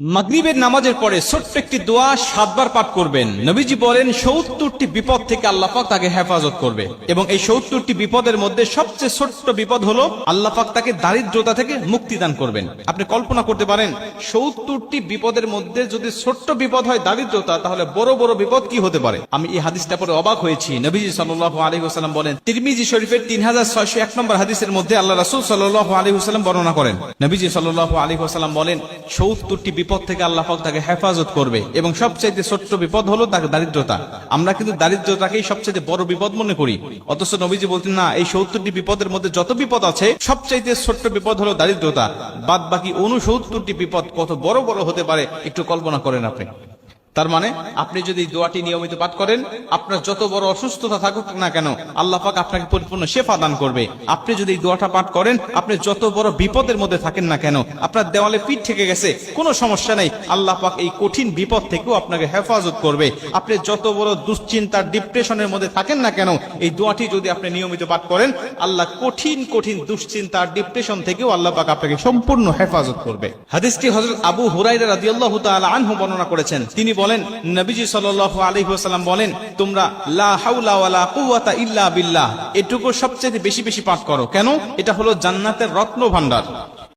মাগরিবের নামাজের পরে ছোট্ট একটি দোয়া 7 বার পাঠ করবেন। নবীজি বলেন 70টি বিপদ থেকে আল্লাহ পাক তাকে হেফাজত করবে, এবং এই 70টি বিপদের মধ্যে সবচেয়ে ছোট্ট বিপদ হলো আল্লাহ পাক তাকে দারিদ্রতা থেকে মুক্তি দান করবেন। আপনি কল্পনা করতে পারেন 70টি বিপদের মধ্যে যদি ছোট্ট বিপদ হয় দারিদ্রতা, তাহলে বড় বড় বিপদ কি হতে পারে। আমি এই হাদিসটা পড়ে অবাক হয়েছি। নবীজি সাল্লাল্লাহু আলাইহি ওয়াসাল্লাম বলেন, তিরমিজি শরীফের 3601 নম্বর হাদিসের মধ্যে আল্লাহ রাসূল সাল্লাল্লাহু আলাইহি ওয়াসাল্লাম বর্ণনা করেন, নবীজি সাল্লাল্লাহু আলাইহি ওয়াসাল্লাম বলেন 70টি বিপদ থেকে আল্লাহ পাক তাকে হেফাজত করবে, এবং সবচেয়ে ছোট্ট বিপদ হলো তাকে দারিদ্রতা। আমরা কিন্তু দারিদ্রতাকেই সবচেয়ে বড় বিপদ মনে করি, অথচ নবীজি বলতেন না, এই 70টি বিপদের মধ্যে যত বিপদ আছে সবচেয়ে ছোট্ট বিপদ হলো দারিদ্রতা। বাদ বাকি 69টি বিপদ কত বড় বড় হতে পারে একটু কল্পনা করেন আপনি। তার মানে আপনি যদি দোয়াটি নিয়মিত পাঠ করেন, আপনার যত বড় অসুস্থতা থাকুক না কেন আল্লাহ পাক আপনাকে পরিপূর্ণ শিফা দান করবে। আপনি যদি এই দোয়াটা পাঠ করেন, আপনি যত বড় বিপদের মধ্যে থাকেন না কেন, আপনার দেওয়ালে পিঠ থেকে গেছে কোনো সমস্যা নেই, আল্লাহ পাক এই কঠিন বিপদ থেকেও আপনাকে হেফাজত করবে। আপনি যত বড় দুশ্চিন্তার ডিপ্রেশনের মধ্যে থাকেন না কেন, এই দোয়াটি যদি আপনি নিয়মিত পাঠ করেন, আল্লাহ কঠিন কঠিন দুশ্চিন্তার ডিপ্রেশন থেকেও আল্লাহ পাক আপনাকে সম্পূর্ণ হেফাজত করবে। হাদিসটি হযরত আবু হুরায়রা রাদিয়াল্লাহু তাআলা আনহু বর্ণনা করেছেন। তিনি বলেন, নবীজি সাল্লাল্লাহু আলাইহি ওয়াসাল্লাম বলেন, তোমরা লা হাওলা ওয়ালা কুওয়াতা ইল্লা বিল্লাহ এটুকু সবচেয়ে বেশি বেশি পাঠ করো। কেন? এটা হলো জান্নাতের রত্ন ভান্ডার।